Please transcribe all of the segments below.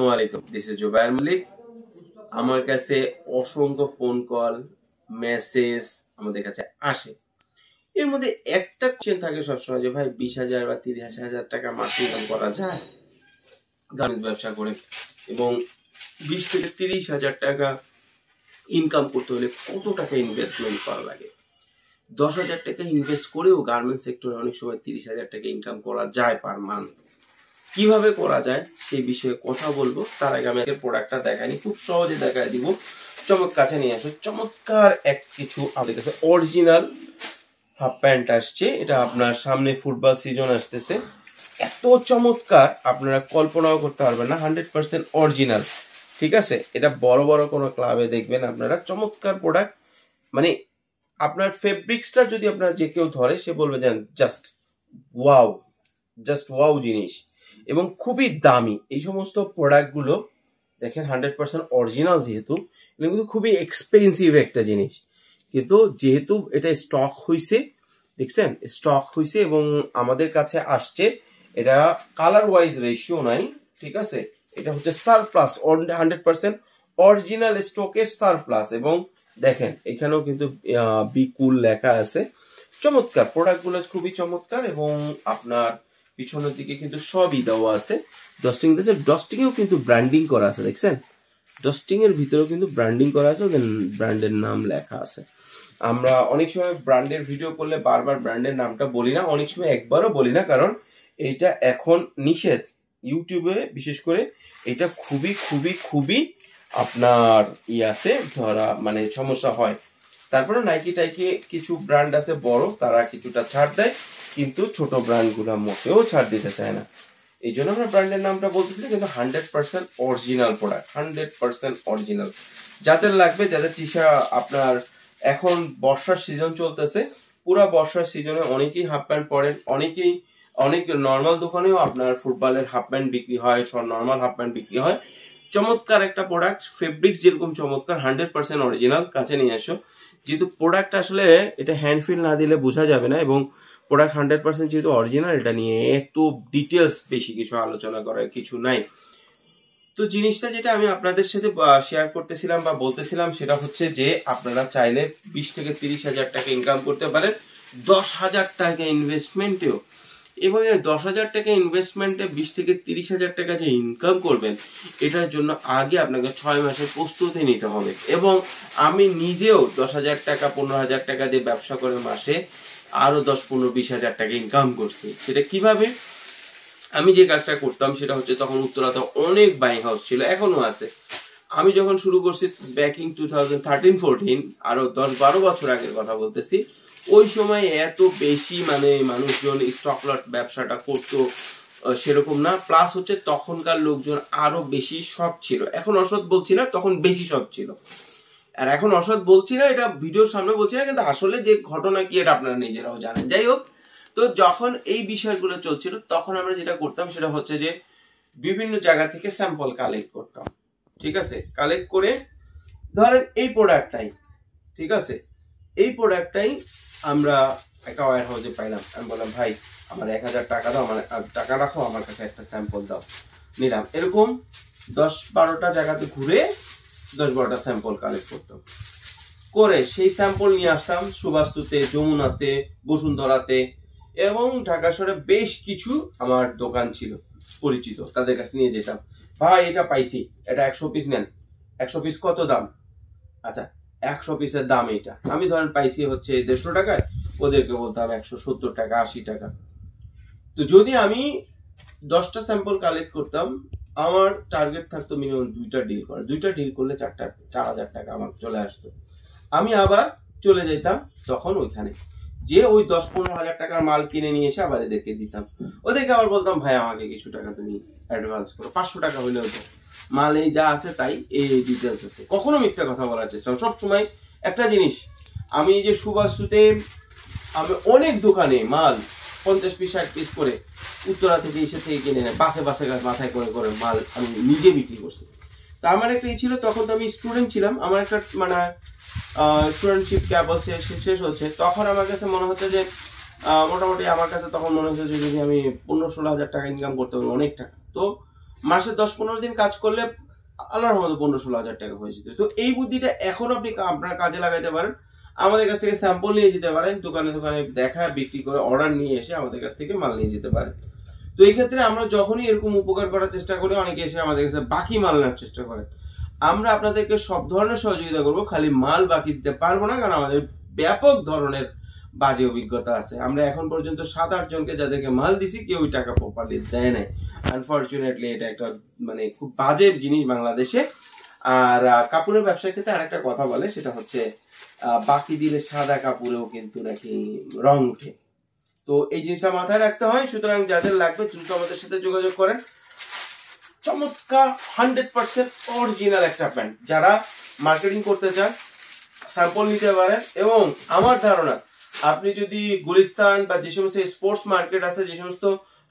আসসালামু আলাইকুম, this is Zubair মালিক। আমার কাছে অসংখ্য ফোন কল মেসেজ আমাদের কাছে আসে। এর মধ্যে একটা কোশ্চেন থাকে সবসময় যে ভাই 20,000 বা 30,000 টাকা মাসে ইনকাম করা যায় গার্মেন্টস ব্যবসা করে, এবং 20 থেকে 30,000 টাকা ইনকাম করতে হলে কত টাকা ইনভেস্টমেন্ট করা লাগে? 10,000 টাকা ইনভেস্ট করেও গার্মেন্টস সেক্টরে অনেক সময় 30,000 টাকা ইনকাম করা যায় পার মান্থ। কিভাবে করা যায় সেই বিষয়ে কথা বলবো। তার আগে আমি প্রোডাক্টটা দেখাইনি, খুব সহজে দেখাই দিব। কাছে নিয়ে আসো, চমৎকার এক কিছু আমাদের কাছে অরিজিনাল হাফ প্যান্ট আসছে। এটা আপনার সামনে ফুটবল সিজন আসতেছে, এত চমৎকার আপনারা কল্পনাও করতে পারবেন না। 100% অরিজিনাল, ঠিক আছে। এটা বড় বড় কোনো ক্লাবে দেখবেন আপনারা, চমৎকার প্রোডাক্ট। মানে আপনার ফেব্রিক্সটা যদি আপনার যে কেউ ধরে সে বলবে যে জাস্ট ওয়াও জিনিস, এবং খুবই দামি। এই সমস্ত প্রোডাক্টগুলো দেখেন 100% অরিজিনাল, যেহেতু এটা কিন্তু খুবই এক্সপেন্সিভ একটা জিনিস, কিন্তু যেহেতু এটা স্টক হয়েছে, দেখছেন স্টক হয়েছে এবং আমাদের কাছে আসছে। এটা কালার ওয়াইজ রেশিও নাই, ঠিক আছে। এটা হচ্ছে সারপ্লাস, 100% অরিজিনাল স্টকের সারপ্লাস। এবং দেখেন এখানেও কিন্তু বিকুল লেখা আছে। চমৎকার প্রোডাক্টগুলো, খুবই চমৎকার। এবং আপনার পিছনের দিকে কিন্তু সবই দেওয়া আছে। ডস্টিং দিয়েছে, ডস্টিং এও কিন্তু ব্র্যান্ডিং করা আছে, দেখছেন ডস্টিং এর ভিতরেও কিন্তু ব্র্যান্ডিং করা আছে, ব্র্যান্ডের নাম লেখা আছে। আমরা অনেক সময় ব্র্যান্ডের ভিডিও করলে বারবার ব্র্যান্ডের নামটা বলি না, অনেক সময় একবারও বলি না, কারণ এটা এখন নিষেধ ইউটিউবে, বিশেষ করে এটা খুবই খুবই খুবই আপনার আছে ধরা, মানে সমস্যা হয়। তারপরে নাইকি টাইকি কিছু ব্র্যান্ড আছে বড়, তারা কিছুটা ছাড় দেয়, কিন্তু ছোট ব্র্যান্ডগুলো মোটেও ছাড় দিতে চায় না। এই জন্য আমরা ব্র্যান্ডের নামটা বলতেছি, কিন্তু 100% অরিজিনাল প্রোডাক্ট, 100% অরিজিনাল। যাদের লাগবে, যাদের আপনার এখন বর্ষার সিজন চলতেছে, পুরা বর্ষার সিজনে অনেকেই হাফ প্যান্ট পরেন, অনেক নর্মাল দোকানেও আপনার ফুটবলের হাফ প্যান্ট বিক্রি হয়, নর্মাল হাফ প্যান্ট বিক্রি হয়। চমৎকার একটা প্রোডাক্ট, ফেব্রিক্স যেরকম চমৎকার, 100% অরিজিনাল। কাছে নিয়ে আসো, যেহেতু প্রোডাক্ট আসলে এটা হ্যান্ড ফিল না দিলে বোঝা যাবে না, এবং প্রোডাক্ট 100% যেহেতু অরিজিনাল, এটা নিয়ে এত ডিটেলস বেশি কিছু আলোচনা করার কিছু নাই। তো জিনিসটা যেটা আমি আপনাদের সাথে শেয়ার করতেছিলাম বা বলতেছিলাম, সেটা হচ্ছে যে আপনারা চাইলে 20 থেকে 30,000 টাকা ইনকাম করতে পারেন 10,000 টাকা ইনভেস্টমেন্টেও। এবং এই 10,000 টাকা ইনভেস্টমেন্টে 20 থেকে 30,000 টাকা যে ইনকাম করবেন, এটার জন্য আগে আপনাকে 6 মাসের প্রস্তুতি নিতে হবে। এবং আমি নিজেও 10,000 টাকা 15,000 টাকা দিয়ে ব্যবসা করে মাসে আরো 10-15-20,000 টাকা ইনকাম করছি। সেটা কিভাবে? আমি যে কাজটা করতাম সেটা হচ্ছে, তখন উত্তরাতে অনেক বাইং হাউস ছিল, এখনো আছে। আমি যখন শুরু করছি ব্যাক ইন 2013-14, আরো 10-12 বছর আগের কথা বলতেছি, ওই সময় এত বেশি মানে মানুষজন স্টক লট ব্যবসাটা করতো সেরকম না। প্লাস হচ্ছে তখনকার লোকজন আরো বেশি সৎ ছিল। এখন অসৎ বলছি না, তখন বেশি সৎ ছিল। আর এখন অসৎ বলছি না, এটা ভিডিওর সামনে বলছি না, কিন্তু আসলে যে ঘটনা কি এটা আপনারা নিজেরাও জানেন। যাই হোক, তো যখন এই বিষয়গুলো চলছিল, তখন আমরা যেটা করতাম সেটা হচ্ছে যে বিভিন্ন জায়গা থেকে স্যাম্পল কালেক্ট করতাম, ঠিক আছে। কালেক্ট করে ধরেন এই প্রোডাক্টটাই, ঠিক আছে, এই প্রোডাক্টটাই আমরা একটা ওয়্যার হাউসে পাইলাম। আমি বললাম ভাই আমার 1,000 টাকা দাও, আমার টাকা রাখো, আমার কাছে একটা স্যাম্পল দাও। নিলাম। এরকম 10-12টা জায়গাতে ঘুরে 10-12টা স্যাম্পল কালেক্ট করতাম, করে সেই স্যাম্পল নিয়ে আসতাম সুবাস্তুতে, যমুনাতে, বসুন্ধরাতে, এবং ঢাকা শহরে বেশ কিছু আমার দোকান ছিল পরিচিত, তাদের কাছে নিয়ে যেতাম। ভাই এটা পাইছি, এটা 100 পিস নেন। 100 পিস কত দাম? আচ্ছা 100 পিসের দাম এটা। আমি ধরেন পাইছি হচ্ছে 150 টাকায়, ওদেরকে বলতাম 170 টাকা, 80 টাকা। তো যদি আমি 10টা স্যাম্পল কালেক্ট করতাম, আমার টার্গেট থাকতো মিনিমাম 2টা ডিল করা। 2টা ডিল করলে 4,000 টাকা আমার চলে আসতো। আমি আবার চলে যেতাম তখন ওইখানে, যে ওই 10-15 হাজার টাকার মাল কিনে নিয়ে এসে আবার এদেরকে দিতাম। ওদেরকে আবার বলতাম ভাই আমাকে কিছু টাকা তুমি অ্যাডভান্স করো, 500 টাকা হলেও তো, মাল এই যা আছে তাই, এই ডিটেলস আছে। কখনো মিথ্যা কথা বলার চেষ্টা, সবসময় একটা জিনিস, আমি এই যে সুবাস্তুতে আমি অনেক দোকানে মাল 50 পিস 60 পিস করে উত্তরা থেকে এসে থেকে কিনে নেয়, বাসে মাথায় করে করে মাল আমি নিজে বিক্রি করছি। তা আমার একটা ছিল, তখন তো আমি স্টুডেন্ট ছিলাম, আমার একটা মানে স্টুডেন্টশিপ ক্যাম্পাস শেষ হচ্ছে, তখন আমার কাছে মনে হচ্ছে যে মোটামুটি আমার কাছে তখন মনে হচ্ছে যে যদি আমি 15-16 হাজার টাকা ইনকাম করতে পারি অনেক টাকা। তো মাসে 10-15 দিন কাজ করলে আল্লাহর মতো 15-16 হাজার টাকা হয়ে যেত। তো এই বুদ্ধিটা এখন আপনি আপনার কাজে লাগাইতে পারেন। আমাদের কাছ থেকে স্যাম্পল নিয়ে যেতে পারেন, দোকানে দোকানে দেখা বিক্রি করে অর্ডার নিয়ে এসে আমাদের কাছ থেকে মাল নিয়ে যেতে পারেন। তো এই ক্ষেত্রে আমরা যখনই এরকম উপকার করার চেষ্টা করি, অনেকে এসে আমাদের কাছে বাকি মাল নেওয়ার চেষ্টা করেন। আমরা আপনাদেরকে সব ধরনের সহযোগিতা করব, খালি মাল বাকি দিতে পারবো না, কারণ আমাদের ব্যাপক ধরনের বাজে অভিজ্ঞতা আছে। আমরা এখন পর্যন্ত 7-8 জনকে যাদেরকে মাল দিছি কেউই টাকা প্রপারলি দেয় নাই। আনফরচুনেটলি এটা একটা মানে খুব বাজে জিনিস বাংলাদেশে। আর কাপড়ের ব্যবসার ক্ষেত্রে আরেকটা কথা বলে, সেটা হচ্ছে বাকি দিলে সাদা কাপড়েও কিন্তু নাকি রং উঠে। তো এই জিনিসটা মাথায় রাখতে হয়। সুতরাং যাদের লাগবে দ্রুত আমাদের সাথে যোগাযোগ করেন। চমৎকার 100% অরিজিনাল একটা প্যান্ট, যারা মার্কেটিং করতে চান স্যাম্পল নিতে পারেন। এবং আমার ধারণা আপনি যদি গুলিস্তান বা যে সমস্ত স্পোর্টস মার্কেট আছে, যে সমস্ত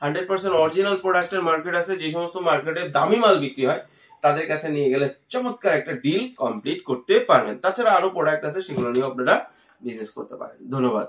100% অরিজিনাল প্রোডাক্টের মার্কেট আছে, যে সমস্ত মার্কেটে দামি মাল বিক্রি হয়, তাদের কাছে নিয়ে গেলে চমৎকার একটা ডিল কমপ্লিট করতে পারবেন। তাছাড়া আরো প্রোডাক্ট আছে, সেগুলো নিয়ে আপনারা বিজনেস করতে পারেন। ধন্যবাদ।